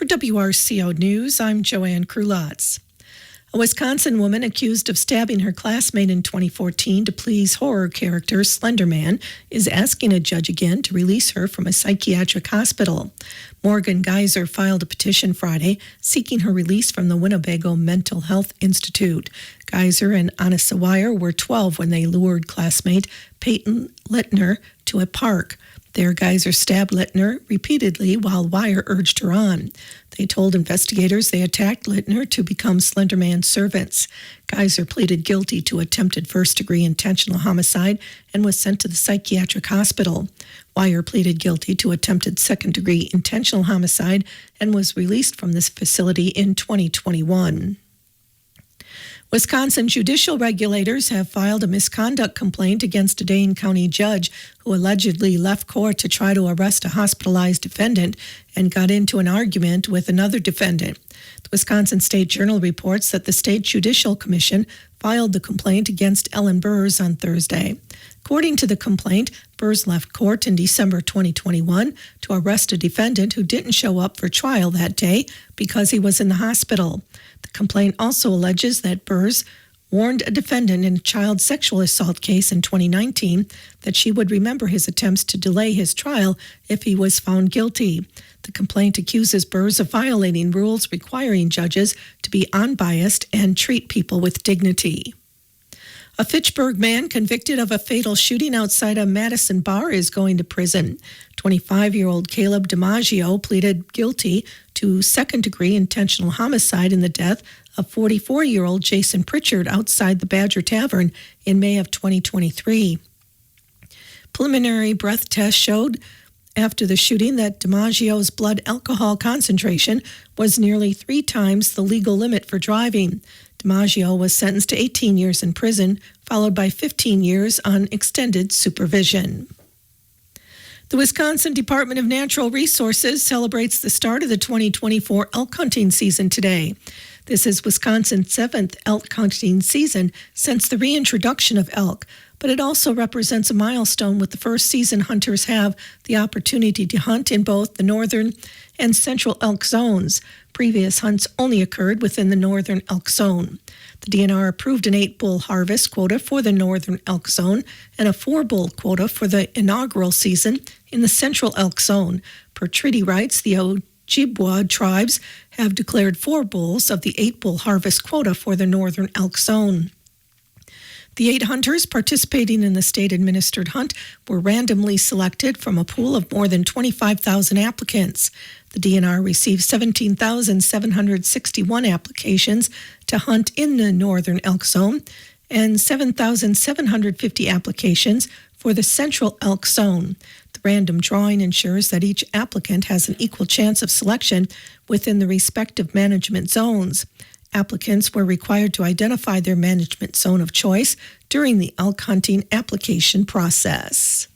For WRCO News, I'm Joanne Krulotz. A Wisconsin woman accused of stabbing her classmate in 2014 to please horror character Slender Man is asking a judge again to release her from a psychiatric hospital. Morgan Geyser filed a petition Friday seeking her release from the Winnebago Mental Health Institute. Geyser and Anna Sawyer were 12 when they lured classmate Peyton Littner to a park. There, Geyser stabbed Littner repeatedly while Wire urged her on. They told investigators they attacked Littner to become Slender Man's servants. Geyser pleaded guilty to attempted first-degree intentional homicide and was sent to the psychiatric hospital. Wire pleaded guilty to attempted second-degree intentional homicide and was released from this facility in 2021. Wisconsin judicial regulators have filed a misconduct complaint against a Dane County judge who allegedly left court to try to arrest a hospitalized defendant and got into an argument with another defendant. The Wisconsin State Journal reports that the State Judicial Commission filed the complaint against Ellen Burrs on Thursday. According to the complaint, Burrs left court in December 2021 to arrest a defendant who didn't show up for trial that day because he was in the hospital. The complaint also alleges that Burrs warned a defendant in a child sexual assault case in 2019 that she would remember his attempts to delay his trial if he was found guilty. The complaint accuses Burrs of violating rules requiring judges to be unbiased and treat people with dignity. A Fitchburg man convicted of a fatal shooting outside a Madison bar is going to prison. 25-year-old Caleb DiMaggio pleaded guilty to second-degree intentional homicide in the death of 44-year-old Jason Pritchard outside the Badger Tavern in May of 2023. Preliminary breath tests showed after the shooting that DiMaggio's blood alcohol concentration was nearly 3 times the legal limit for driving. DiMaggio was sentenced to 18 years in prison, followed by 15 years on extended supervision. The Wisconsin Department of Natural Resources celebrates the start of the 2024 elk hunting season today. This is Wisconsin's 7th elk hunting season since the reintroduction of elk, but it also represents a milestone with the first season hunters have the opportunity to hunt in both the northern and central elk zones. Previous hunts only occurred within the northern elk zone. The DNR approved an 8-bull harvest quota for the northern elk zone and a 4-bull quota for the inaugural season in the central elk zone. Per treaty rights, the Ojibwa tribes have declared 4 bulls of the 8-bull harvest quota for the northern elk zone. The 8 hunters participating in the state-administered hunt were randomly selected from a pool of more than 25,000 applicants. The DNR received 17,761 applications to hunt in the northern elk zone and 7,750 applications for the central elk zone. The random drawing ensures that each applicant has an equal chance of selection within the respective management zones. Applicants were required to identify their management zone of choice during the elk hunting application process.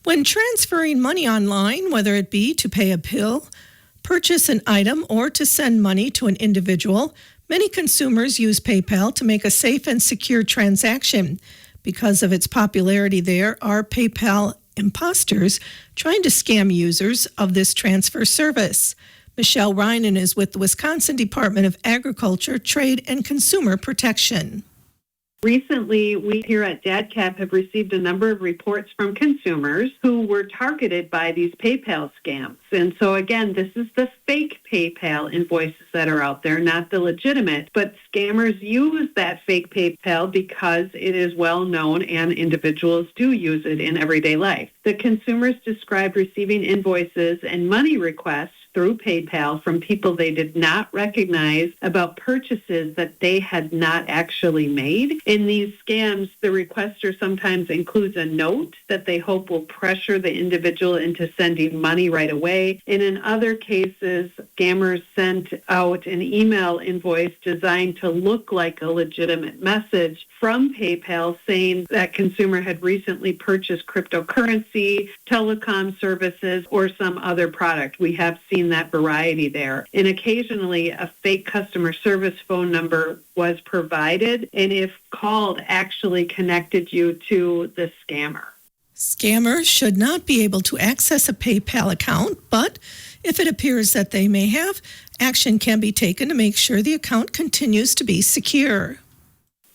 When transferring money online, whether it be to pay a bill, purchase an item, or to send money to an individual, many consumers use PayPal to make a safe and secure transaction. Because of its popularity, there are PayPal imposters trying to scam users of this transfer service. Michelle Reinen is with the Wisconsin Department of Agriculture, Trade, and Consumer Protection. Recently, we here at DADCAP have received a number of reports from consumers who were targeted by these PayPal scams. And so, again, this is the fake PayPal invoices that are out there, not the legitimate. But scammers use that fake PayPal because it is well known and individuals do use it in everyday life. The consumers described receiving invoices and money requests through PayPal from people they did not recognize about purchases that they had not actually made. In these scams, the requester sometimes includes a note that they hope will pressure the individual into sending money right away. And in other cases, scammers sent out an email invoice designed to look like a legitimate message from PayPal saying that consumer had recently purchased cryptocurrency, telecom services, or some other product. We have seen that variety there. And occasionally a fake customer service phone number was provided, and if called, actually connected you to the scammer. Scammers should not be able to access a PayPal account, but If it appears that they may have, action can be taken to make sure the account continues to be secure.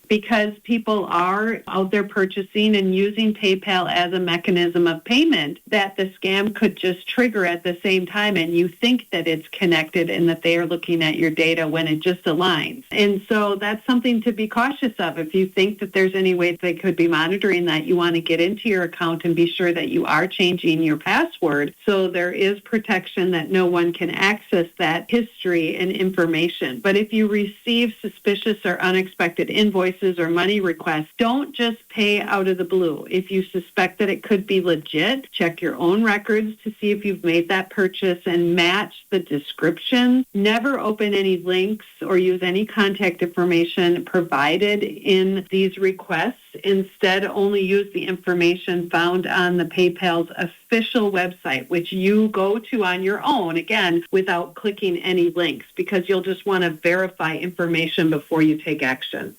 Because people are out there purchasing and using PayPal as a mechanism of payment, that the scam could just trigger at the same time, and you think that it's connected and that they are looking at your data when it just aligns. And so that's something to be cautious of. If you think that there's any way they could be monitoring that, you want to get into your account and be sure that you are changing your password so there is protection that no one can access that history and information. But if you receive suspicious or unexpected invoices or money requests, don't just pay out of the blue. If you suspect that it could be legit, check your own records to see if you've made that purchase and match the description. Never open any links or use any contact information provided in these requests. Instead, only use the information found on the PayPal's official website, which you go to on your own, again, without clicking any links, because you'll just want to verify information before you take action.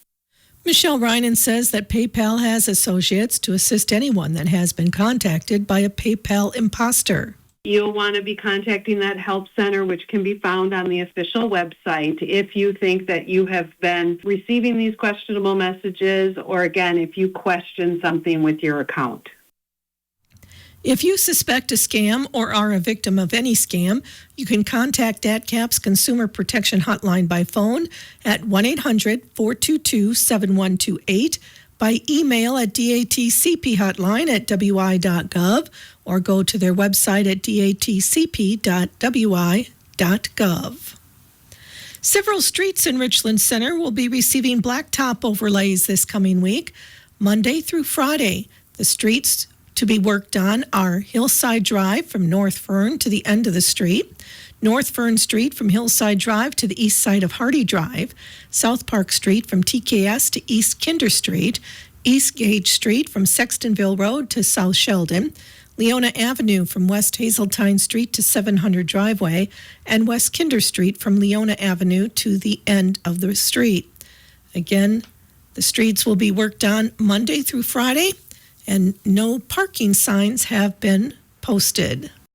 Michelle Reinen says that PayPal has associates to assist anyone that has been contacted by a PayPal imposter. You'll want to be contacting that help center, which can be found on the official website, if you think that you have been receiving these questionable messages, or again, if you question something with your account. If you suspect a scam or are a victim of any scam, you can contact DATCAP's Consumer Protection Hotline by phone at 1-800-422-7128, by email at datcphotline@wi.gov, or go to their website at datcp.wi.gov. Several streets in Richland Center will be receiving blacktop overlays this coming week, Monday through Friday. The streets to be worked on are Hillside Drive from North Fern to the end of the street, North Fern Street from Hillside Drive to the east side of Hardy Drive, South Park Street from TKS to East Kinder Street, East Gage Street from Sextonville Road to South Sheldon, Leona Avenue from West Hazeltine Street to 700 Driveway, and West Kinder Street from Leona Avenue to the end of the street. Again, the streets will be worked on Monday through Friday, and no parking signs have been posted.